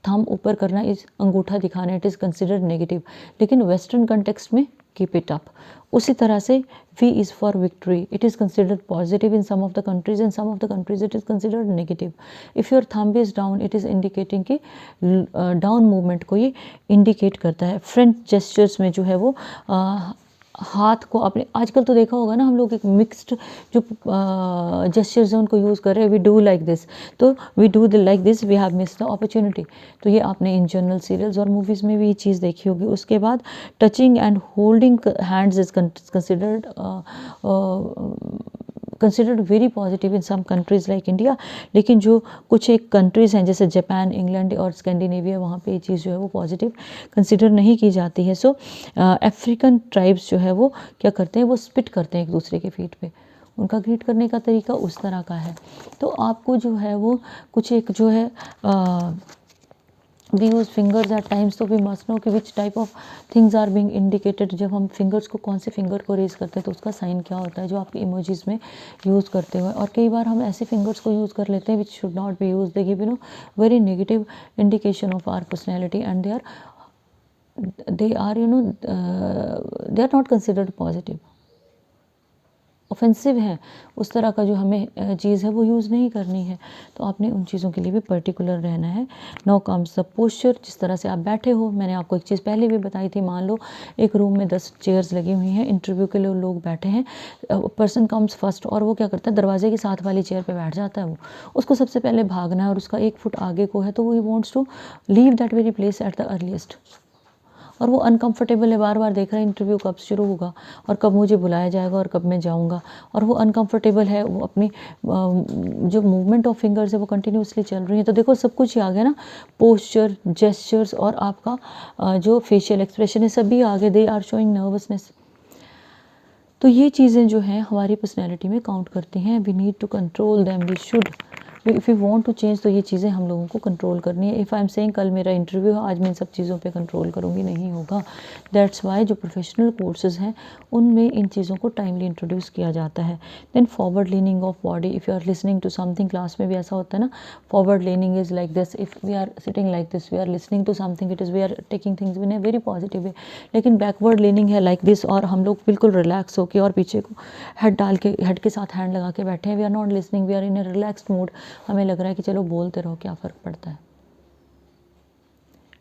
थंब ऊपर करना इज अंगूठा दिखाना, इट इज़ कंसिडर्ड नेगेटिव, लेकिन वेस्टर्न कंटेक्स्ट में कीप इट अप। उसी तरह से V is for victory, it is considered positive in some of the countries, and some of the countries it is considered negative. If your thumb is down, it is indicating कि down movement को ये indicate करता है। French gestures में जो है वो हाथ को आपने आजकल तो देखा होगा ना, हम लोग एक मिक्स्ड जो जेस्चर्स हैं उनको यूज़ कर रहे हैं। वी डू लाइक दिस, तो we do like this, we have miss the opportunity. तो ये आपने इन जनरल सीरियल्स और मूवीज़ में भी ये चीज़ देखी होगी। उसके बाद touching and holding hands is considered very positive in some countries like India, लेकिन जो कुछ एक कंट्रीज़ हैं जैसे जापान, इंग्लैंड और स्कैंडिनेविया, वहाँ पे ये चीज़ जो है वो पॉजिटिव कंसिडर नहीं की जाती है। सो अफ्रीकन ट्राइब्स जो है वो क्या करते हैं, वो स्पिट करते हैं एक दूसरे के फीट पे, उनका ग्रीट करने का तरीका उस तरह का है। तो आपको जो है वो कुछ एक जो है we use fingers at times, तो वी मस्ट नो कि which type of things are being indicated. जब हम फिंगर्स को, कौन से फिंगर को रेज करते हैं तो उसका साइन क्या होता है, जो आपके इमोजीज में यूज़ करते हुए। और कई बार हम ऐसे फिंगर्स को यूज़ कर लेते हैं which should not be use, they give very negative indication of our personality, and they are not considered positive, offensive है। उस तरह का जो हमें चीज़ है वो यूज़ नहीं करनी है। तो आपने उन चीज़ों के लिए भी पर्टिकुलर रहना है। नाउ कम्स द पोस्चर, जिस तरह से आप बैठे हो। मैंने आपको एक चीज़ पहले भी बताई थी, मान लो एक रूम में 10 चेयर्स लगी हुई हैं, इंटरव्यू के लिए लोग बैठे हैं, पर्सन कम्स फर्स्ट और वो क्या करता है, दरवाजे के साथ वाली चेयर पर बैठ जाता है। वो उसको सबसे पहले भागना है और उसका 1 फुट आगे को है, तो वो he wants to leave that very place at the earliest. और वो अनकंफर्टेबल है, बार बार देख रहा है इंटरव्यू कब शुरू होगा और कब मुझे बुलाया जाएगा और कब मैं जाऊंगा। और वो अनकंफर्टेबल है, वो अपनी जो मूवमेंट ऑफ फिंगर्स है वो कंटिन्यूसली चल रही है। तो देखो सब कुछ ही आ गया ना, पोस्चर, जेस्चर्स और आपका जो फेशियल एक्सप्रेशन है, सभी आ गए। They are showing nervousness. तो ये चीज़ें जो हैं हमारी पर्सनैलिटी में काउंट करती हैं। We need to control them, we should, if you want to change, तो ये चीज़ें हम लोगों को कंट्रोल करनी है। इफ़ आई एम सेइंग कल मेरा इंटरव्यू है, आज मैं इन सब चीज़ों पे कंट्रोल करूँगी, नहीं होगा। दैट्स वाई जो प्रोफेशनल कोर्सेज हैं उनमें इन चीज़ों को टाइमली इंट्रोड्यूस किया जाता है। Then forward leaning of body, if you are listening to something, class में भी ऐसा होता है ना, forward leaning is like this, if we are sitting like this, we are listening to something, it is we are taking things in a very positive way. लेकिन backward leaning है like this, और हम लोग बिल्कुल relax होकर और पीछे को हेड डाल के, हेड के साथ हैंड लगा के बैठे हैं। We are not listening, we are in a relaxed mood. हमें लग रहा है कि चलो बोलते रहो, क्या फ़र्क पड़ता है।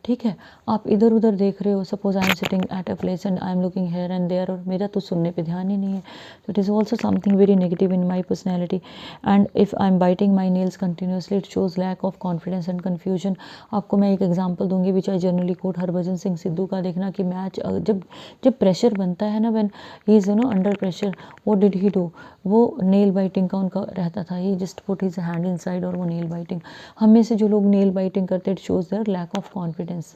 ठीक है, आप इधर उधर देख रहे हो, suppose I am sitting at a place and I am looking here and there, और मेरा तो सुनने पे ध्यान ही नहीं है, तो it is also something very negative in my personality. And if I am biting my nails continuously, it shows lack of confidence and confusion. आपको मैं एक एग्जाम्पल दूंगी which I generally quote Harbhajan Singh Sidhu का। देखना कि मैच जब जब प्रेशर बनता है ना, when he is under pressure, what did he do, वो नेल बाइटिंग का उनका रहता था, he just put his hand inside और वो नेल बाइटिंग। हम में से जो लोग नेल बाइटिंग करते, it shows their lack of confidence.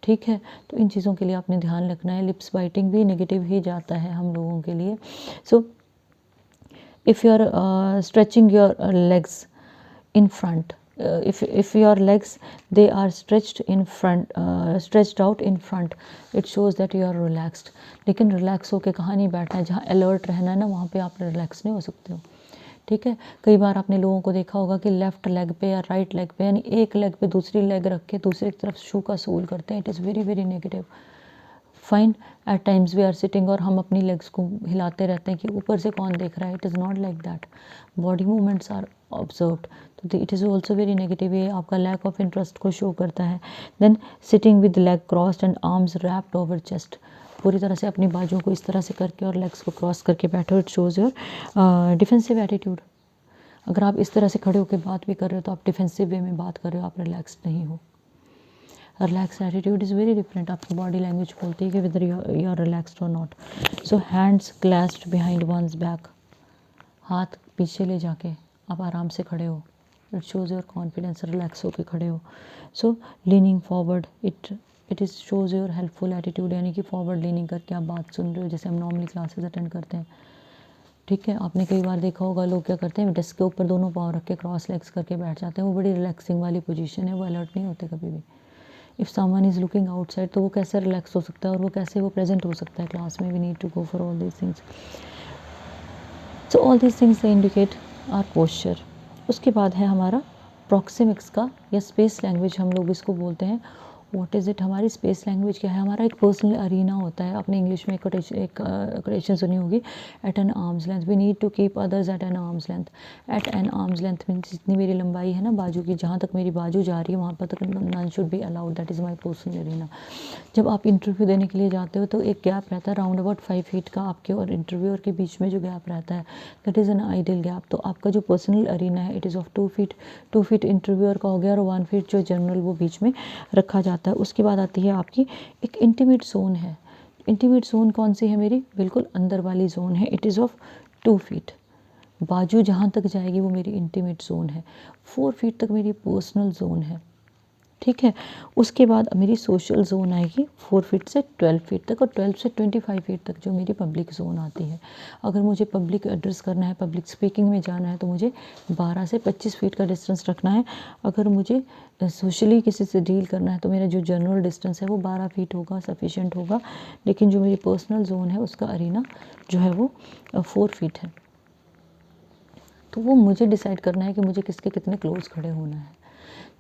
ठीक है, तो इन चीज़ों के लिए आपने ध्यान रखना है। लिप्स बाइटिंग भी नेगेटिव ही जाता है हम लोगों के लिए। So if you are stretching your legs in front, if your legs they are stretched in front, stretched out in front, it shows that you are relaxed। लेकिन रिलैक्स होके कहाँ नहीं बैठना है, जहाँ अलर्ट रहना है ना, वहाँ पे आप रिलैक्स नहीं हो सकते हो। ठीक है, कई बार आपने लोगों को देखा होगा कि लेफ्ट लेग पे या राइट लेग पे, यानी एक लेग पे दूसरी लेग रख के दूसरी तरफ शू का सोल करते हैं। It is very very negative. Fine, at times we are sitting और हम अपनी लेग्स को हिलाते रहते हैं कि ऊपर से कौन देख रहा है। It is not like that, body movements are observed, तो it is also very negative. ये आपका लैक ऑफ इंटरेस्ट को शो करता है। Then sitting with leg crossed and arms wrapped over chest, पूरी तरह से अपनी बाजू को इस तरह से करके और लेग्स को क्रॉस करके बैठो, it shows your defensive attitude. अगर आप इस तरह से खड़े होकर बात भी कर रहे हो तो आप डिफेंसिव वे में बात कर रहे हो, आप रिलैक्स नहीं हो। Relax attitude is very different, आपकी बॉडी लैंग्वेज बोलती है कि वेदर यू आर रिलैक्सड और not. So hands clasped behind one's back, हाथ पीछे ले जाके आप आराम से खड़े हो, it shows your confidence, relax होके खड़े हो। So leaning forward, it is shows your helpful attitude, यानी कि फॉरवर्ड लीनिंग करके आप बात सुन रहे हो, जैसे हम नॉर्मली क्लासेस अटेंड करते हैं। ठीक है, आपने कई बार देखा होगा लोग क्या करते हैं, डेस्क के ऊपर दोनों पाँव रख के क्रॉस लेग्स करके बैठ जाते हैं, वो बड़ी रिलैक्सिंग वाली पोजीशन है, वो अलर्ट नहीं होते कभी भी। If someone is looking outside तो वो कैसे रिलैक्स हो सकता है और वो कैसे वो प्रेजेंट हो सकता है क्लास में। We need to go for all these things. So all these things they indicate are posture. उसके बाद है हमारा प्रॉक्सिमिक्स का या स्पेस लैंग्वेज हम लोग इसको बोलते हैं। व्हाट इज़ इट, हमारी स्पेस लैंग्वेज क्या है, हमारा एक पर्सनल अरीना होता है। आपने इंग्लिश में एक कोटेशन सुनी होगी, at an arm's length, we need to keep others at an arm's length. At an arm's length means जितनी मेरी लंबाई है ना बाजू की, जहाँ तक मेरी बाजू जा रही है वहाँ पर तक none should be allowed, that is my personal arena. जब आप इंटरव्यू देने के लिए जाते हो तो एक गैप रहता है राउंड अबाउट 5 फीट का, आपके और इंटरव्यूअर के बीच में जो गैप रहता है, that is an ideal gap. तो आपका जो पर्सनल अरीना है it is of 2 feet, 2 feet interviewer का हो गया और 1 फीट जो जनरल वो बीच में रखा जाता है। उसके बाद आती है आपकी एक इंटीमेट जोन है। इंटीमेट जोन कौन सी है मेरी, बिल्कुल अंदर वाली जोन है, इट इज़ ऑफ 2 फीट। बाजू जहाँ तक जाएगी वो मेरी इंटीमेट जोन है। 4 फीट तक मेरी पर्सनल जोन है, ठीक है। उसके बाद मेरी सोशल जोन आएगी 4 फीट से 12 फीट तक, और 12 से 25 फीट तक जो मेरी पब्लिक जोन आती है। अगर मुझे पब्लिक एड्रेस करना है, पब्लिक स्पीकिंग में जाना है तो मुझे 12 से 25 फीट का डिस्टेंस रखना है। अगर मुझे सोशली किसी से डील करना है तो मेरा जो जनरल डिस्टेंस है वो 12 फीट होगा, सफिशेंट होगा। लेकिन जो मेरी पर्सनल जोन है उसका अरीना जो है वो 4 फीट है। तो वो मुझे डिसाइड करना है कि मुझे किसके कितने क्लोज खड़े होना है।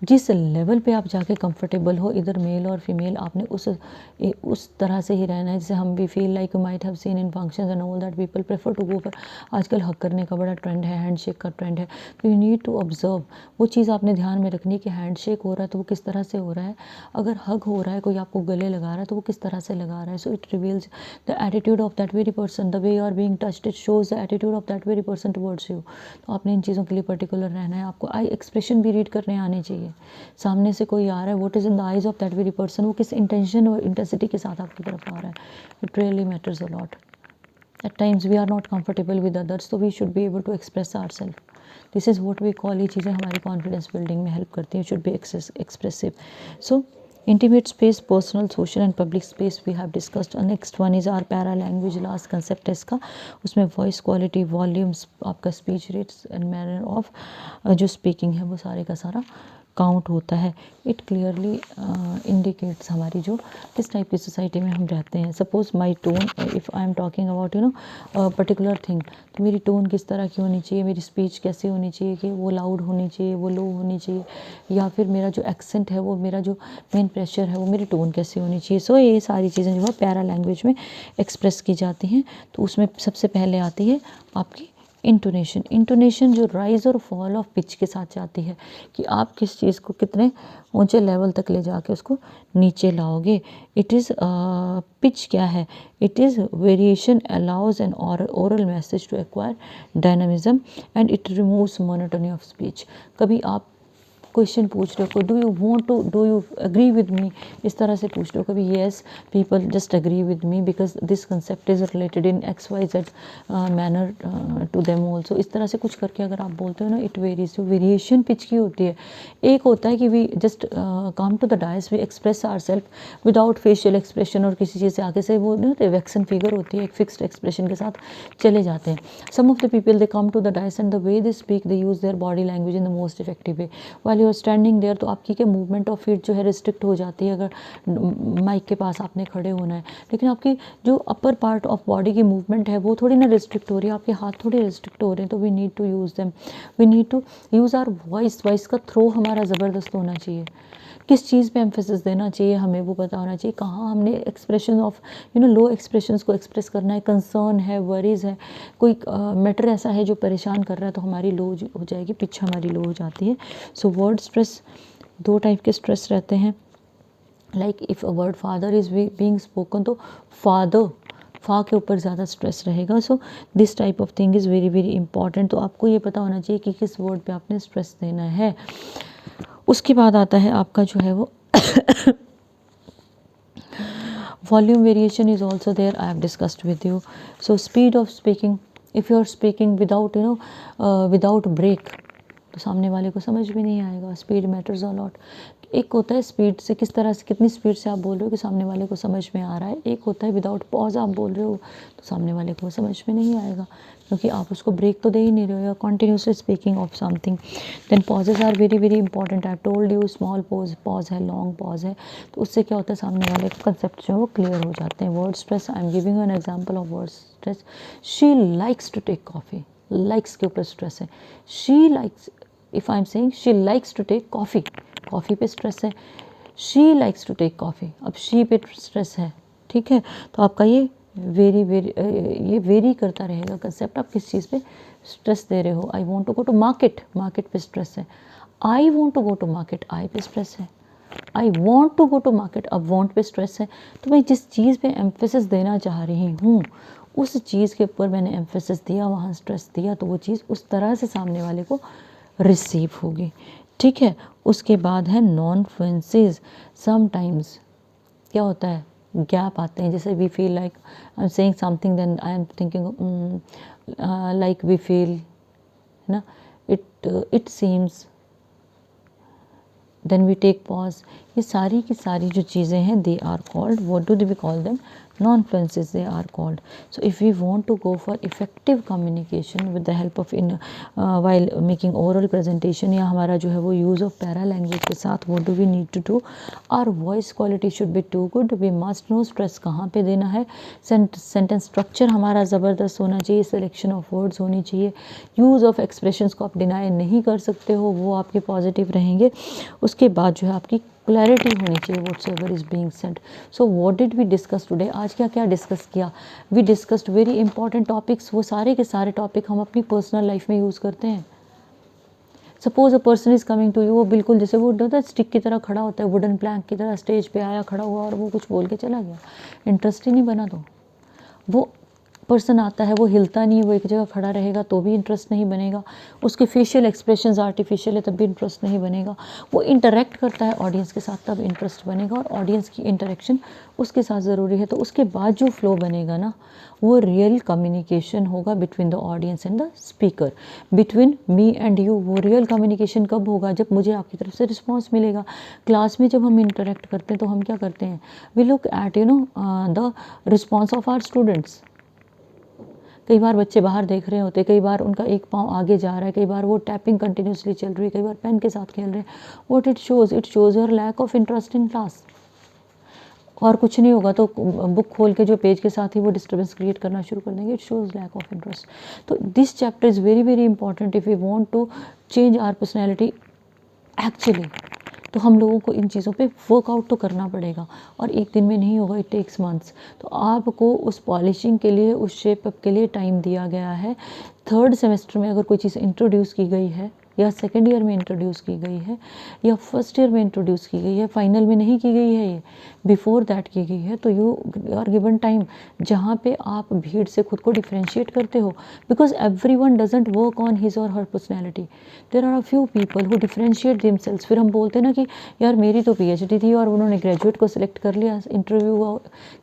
जिस लेवल पे आप जाके कंफर्टेबल हो, इधर मेल और फीमेल, आपने उस तरह से ही रहना है। जैसे हम भी feel like you might have seen in functions and all that people prefer to go for, आजकल हक करने का बड़ा ट्रेंड है, हैंडशेक का ट्रेंड है। तो यू नीड टू ऑब्जर्व, वो चीज़ आपने ध्यान में रखनी है कि हैंडशेक हो रहा है तो वो किस तरह से हो रहा है, अगर हग हो रहा है, कोई आपको गले लगा रहा है तो वो किस तरह से लगा रहा है। So it reveals the attitude of that very person, the way you are being touched, it shows the attitude of that very person towards you. तो आपने इन चीज़ों के लिए पर्टिकुलर रहना है। आपको आई एक्सप्रेशन भी रीड करने आने चाहिए। सामने से कोई आ रहा है, what is in the eyes of that very person, वो किस इंटेंशन और इंटेंसिटी के साथ आपकी तरफ आ रहा है, it really matters a lot. At times we are not comfortable with others, तो we should be able to express ourself. This is what we call, ये चीज़ें हमारी कॉन्फिडेंस बिल्डिंग में हेल्प करती हैं, should be expressive. So intimate space, personal, social and public space we have discussed. Next one is our para language, last concept है इसका। उसमें voice quality, volumes, आपका speech rates and manner of जो speaking है वो सारे का सारा काउंट होता है। इट क्लियरली इंडिकेट्स हमारी जो किस टाइप की सोसाइटी में हम रहते हैं। Suppose my tone, if I am talking about particular thing, तो मेरी टोन किस तरह की होनी चाहिए, मेरी स्पीच कैसी होनी चाहिए, कि वो लाउड होनी चाहिए, वो लो होनी चाहिए, या फिर मेरा जो एक्सेंट है, वो मेरा जो मेन प्रेशर है, वो मेरी टोन कैसी होनी चाहिए। सो ये सारी चीज़ें जो है पैरा लैंग्वेज में एक्सप्रेस की जाती हैं। तो उसमें सबसे पहले आती है आपकी इंटोनेशन। इंटोनेशन जो राइज और फॉल ऑफ पिच के साथ जाती है, कि आप किस चीज़ को कितने ऊंचे लेवल तक ले जाके उसको नीचे लाओगे। इट इज़ पिच क्या है, it is variation allows an oral message to acquire dynamism and it removes monotony of speech. कभी आप क्वेश्चन पूछ रहे हो, do you want to, do you agree with me, इस तरह से पूछ रहे हो। कभी yes people just agree with me because this concept is related in XYZ manner to them also, इस तरह से कुछ करके अगर आप बोलते हो ना, इट वेरीज। जो वेरिएशन पिच की होती है, एक होता है कि we just come to the dais, we express our self without facial expression, और किसी चीज़ से आगे से वो वैक्सन फिगर होती है, एक फिक्स्ड एक्सप्रेशन के साथ चले जाते हैं। Some of the people they come to the dais and the way they speak, they use their body language in the most effective way वाली और स्टैंडिंग देयर। तो आपकी क्या मूवमेंट ऑफ फीट जो है रिस्ट्रिक्ट हो जाती है अगर माइक के पास आपने खड़े होना है। लेकिन आपकी जो अपर पार्ट ऑफ बॉडी की मूवमेंट है वो थोड़ी ना रिस्ट्रिक्ट हो रही है, आपके हाथ थोड़ी रिस्ट्रिक्ट हो रहे हैं। तो we need to use them, we need to use our voice. Voice का थ्रो हमारा ज़बरदस्त होना चाहिए, किस चीज़ पे एम्फेसिस देना चाहिए हमें वो पता होना चाहिए, कहाँ हमने एक्सप्रेशन ऑफ लो एक्सप्रेशंस को एक्सप्रेस करना है, कंसर्न है, वरीज़ है, कोई मैटर ऐसा है जो परेशान कर रहा है, तो हमारी लो हो जाएगी, पिच हमारी लो हो जाती है। सो वर्ड स्ट्रेस, दो टाइप के स्ट्रेस रहते हैं। Like if a word father is being spoken, तो फादर, फा के ऊपर ज़्यादा स्ट्रेस रहेगा। So this type of thing is very very important. तो आपको ये पता होना चाहिए कि किस वर्ड पे आपने स्ट्रेस देना है। उसके बाद आता है आपका जो है वो volume variation is also there, I have discussed with you. So speed of speaking, if you are speaking without without break, तो सामने वाले को समझ भी नहीं आएगा। Speed matters a lot. एक होता है स्पीड से, किस तरह से, कितनी स्पीड से आप बोल रहे हो कि सामने वाले को समझ में आ रहा है। एक होता है विदाउट पॉज आप बोल रहे हो तो सामने वाले को समझ में नहीं आएगा, क्योंकि आप उसको ब्रेक तो दे ही नहीं रहे हो, या continuously speaking of something. Then pauses are very very important. I told you, small pause है, लॉन्ग पॉज है, तो उससे क्या होता है सामने वाले का कंसेप्ट जो है वो क्लियर हो जाते हैं। Word stress, I am giving an example of word stress. She likes to take coffee, likes के ऊपर स्ट्रेस है। She likes, if I am saying she likes to take coffee, coffee पे स्ट्रेस है। She likes to take coffee, अब she पे stress है, ठीक है। तो आपका ये वेरी करता रहेगा कंसेप्ट, आप किस चीज़ पे स्ट्रेस दे रहे हो। I want to go to market, market पे स्ट्रेस है। I want to go to market, I पे स्ट्रेस है। I want to go to market, अब वॉन्ट पे स्ट्रेस है। तो मैं जिस चीज़ पे एम्फेसिस देना चाह रही हूँ उस चीज़ के ऊपर मैंने एम्फेसिस दिया, वहाँ स्ट्रेस दिया, तो वो चीज़ उस तरह से सामने वाले को रिसीव होगी, ठीक है। उसके बाद है नॉन फ्लुएंसीज। समटाइम्स क्या होता है, गैप आते हैं, जैसे we feel like I am saying something, then I am thinking like we feel, है ना, it seems, then we take pause. ये सारी की सारी जो चीज़ें हैं they are called, what do we call them, non fluencies they are called. So if we want to go for effective communication with the help of in while making oral presentation, या हमारा जो है वो use of para language के साथ, what do we need to do, our voice quality should be too good, we must know stress कहाँ पे देना है, सेंटेंस स्ट्रक्चर हमारा ज़बरदस्त होना चाहिए, सिलेक्शन ऑफ वर्ड्स होनी चाहिए, यूज़ ऑफ एक्सप्रेशंस को आप डिनाई नहीं कर सकते हो, वो आपके पॉजिटिव रहेंगे। उसके बाद जो है आपकी क्लैरिटी होनी चाहिए, whatsoever is being said. So what did we discuss today, आज क्या क्या डिस्कस किया, we discussed very important topics. वो सारे के सारे टॉपिक हम अपनी पर्सनल लाइफ में यूज़ करते हैं। Suppose a person is coming to you, वो बिल्कुल जैसे वो होता है स्टिक की तरह खड़ा होता है, वुडन प्लैंक की तरह स्टेज पे आया, खड़ा हुआ और वो कुछ बोल के चला गया, इंटरेस्ट ही नहीं बना। तो वो पर्सन आता है, वो हिलता नहीं है, वो एक जगह खड़ा रहेगा तो भी इंटरेस्ट नहीं बनेगा, उसके फेशियल एक्सप्रेशंस आर्टिफिशियल है तब भी इंटरेस्ट नहीं बनेगा, वो इंटरेक्ट करता है ऑडियंस के साथ तब इंटरेस्ट बनेगा, और ऑडियंस की इंटरेक्शन उसके साथ ज़रूरी है। तो उसके बाद जो फ्लो बनेगा ना, वो रियल कम्युनिकेशन होगा between the audience and the speaker, between me and you. वो रियल कम्युनिकेशन कब होगा, जब मुझे आपकी तरफ से रिस्पॉन्स मिलेगा। क्लास में जब हम इंटरेक्ट करते हैं तो हम क्या करते हैं, we look at the response of our students. कई बार बच्चे बाहर देख रहे होते, कई बार उनका एक पाँव आगे जा रहा है, कई बार वो टैपिंग कंटिन्यूसली चल रही है, कई बार पेन के साथ खेल रहे हैं। What it shows your lack of interest in class. और कुछ नहीं होगा तो बुक खोल के जो पेज के साथ ही वो डिस्टर्बेंस क्रिएट करना शुरू कर देंगे, it shows lack of interest. तो this chapter is very very important if we want to change our personality actually. तो हम लोगों को इन चीज़ों पे वर्कआउट तो करना पड़ेगा, और एक दिन में नहीं होगा, इट टेक्स मंथ्स। तो आपको उस पॉलिशिंग के लिए, उस शेप अप के लिए टाइम दिया गया है। थर्ड सेमेस्टर में अगर कोई चीज़ इंट्रोड्यूस की गई है, या सेकेंड ईयर में इंट्रोड्यूस की गई है, या फर्स्ट ईयर में इंट्रोड्यूस की गई है, फाइनल में नहीं की गई है, ये बिफोर दैट की गई है, तो यू आर गिवन टाइम जहाँ पे आप भीड़ से खुद को डिफ्रेंशिएट करते हो, because everyone doesn't work on his और her personality. There are a few people who differentiate themselves. फिर हम बोलते हैं ना कि यार मेरी तो पीएचडी थी और उन्होंने ग्रेजुएट को सिलेक्ट कर लिया, इंटरव्यू हुआ,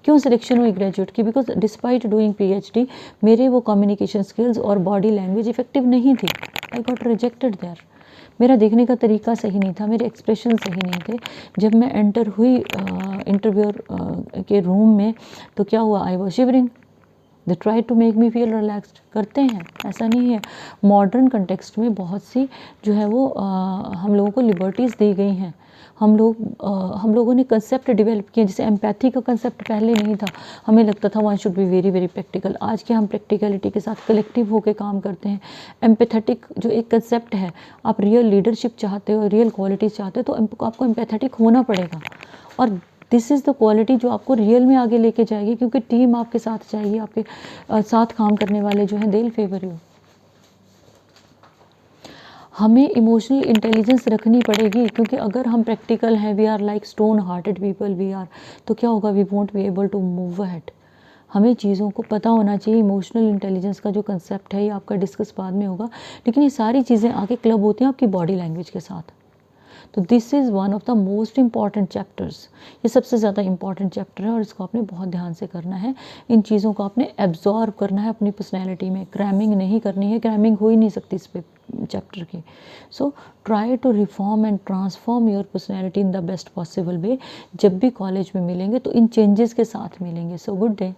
क्यों सिलेक्शन हुई ग्रेजुएट की, बिकॉज डिस्पाइट डूइंग पीएचडी मेरे वो कम्युनिकेशन स्किल्स और बॉडी लैंग्वेज इफेक्टिव नहीं थी, आई गॉट रिजेक्टेड देयर। मेरा देखने का तरीका सही नहीं था, मेरे एक्सप्रेशन सही नहीं थे। जब मैं एंटर हुई इंटरव्यू के रूम में तो क्या हुआ, I was shivering. They try to make me feel relaxed. करते हैं, ऐसा नहीं है। मॉडर्न कंटेक्स्ट में बहुत सी जो है वो हम लोगों को लिबर्टीज़ दी गई हैं। हम लोगों ने कंसेप्ट डेवलप किए, जैसे एम्पैथी का कंसेप्ट पहले नहीं था, हमें लगता था one should be very very practical. आज के हम प्रैक्टिकलिटी के साथ कलेक्टिव होकर काम करते हैं। एम्पैथेटिक जो एक कंसेप्ट है, आप रियल लीडरशिप चाहते हो, रियल क्वालिटीज़ चाहते हो, तो आपको एम्पैथेटिक होना पड़ेगा। और दिस इज़ द क्वालिटी जो आपको रियल में आगे लेके जाएगी, क्योंकि टीम आपके साथ चाहिए, आपके साथ काम करने वाले जो हैं दे विल फेवर यू। हमें इमोशनल इंटेलिजेंस रखनी पड़ेगी, क्योंकि अगर हम प्रैक्टिकल हैं, we are like stone hearted people we are, तो क्या होगा, we won't be able to move ahead. हमें चीज़ों को पता होना चाहिए। इमोशनल इंटेलिजेंस का जो कंसेप्ट है ये आपका डिस्कस बाद में होगा, लेकिन ये सारी चीज़ें आगे क्लब होती हैं आपकी बॉडी लैंग्वेज के साथ। तो this is one of the most important chapters, ये सबसे ज़्यादा इम्पॉर्टेंट चैप्टर है और इसको आपने बहुत ध्यान से करना है। इन चीज़ों को आपने एब्जॉर्व करना है अपनी पर्सनैलिटी में, क्रैमिंग नहीं करनी है, क्रैमिंग हो ही नहीं सकती इस पे चैप्टर की। So try to reform and transform your personality in the best possible way. जब भी कॉलेज में मिलेंगे तो इन चेंजेस के साथ मिलेंगे। So good day.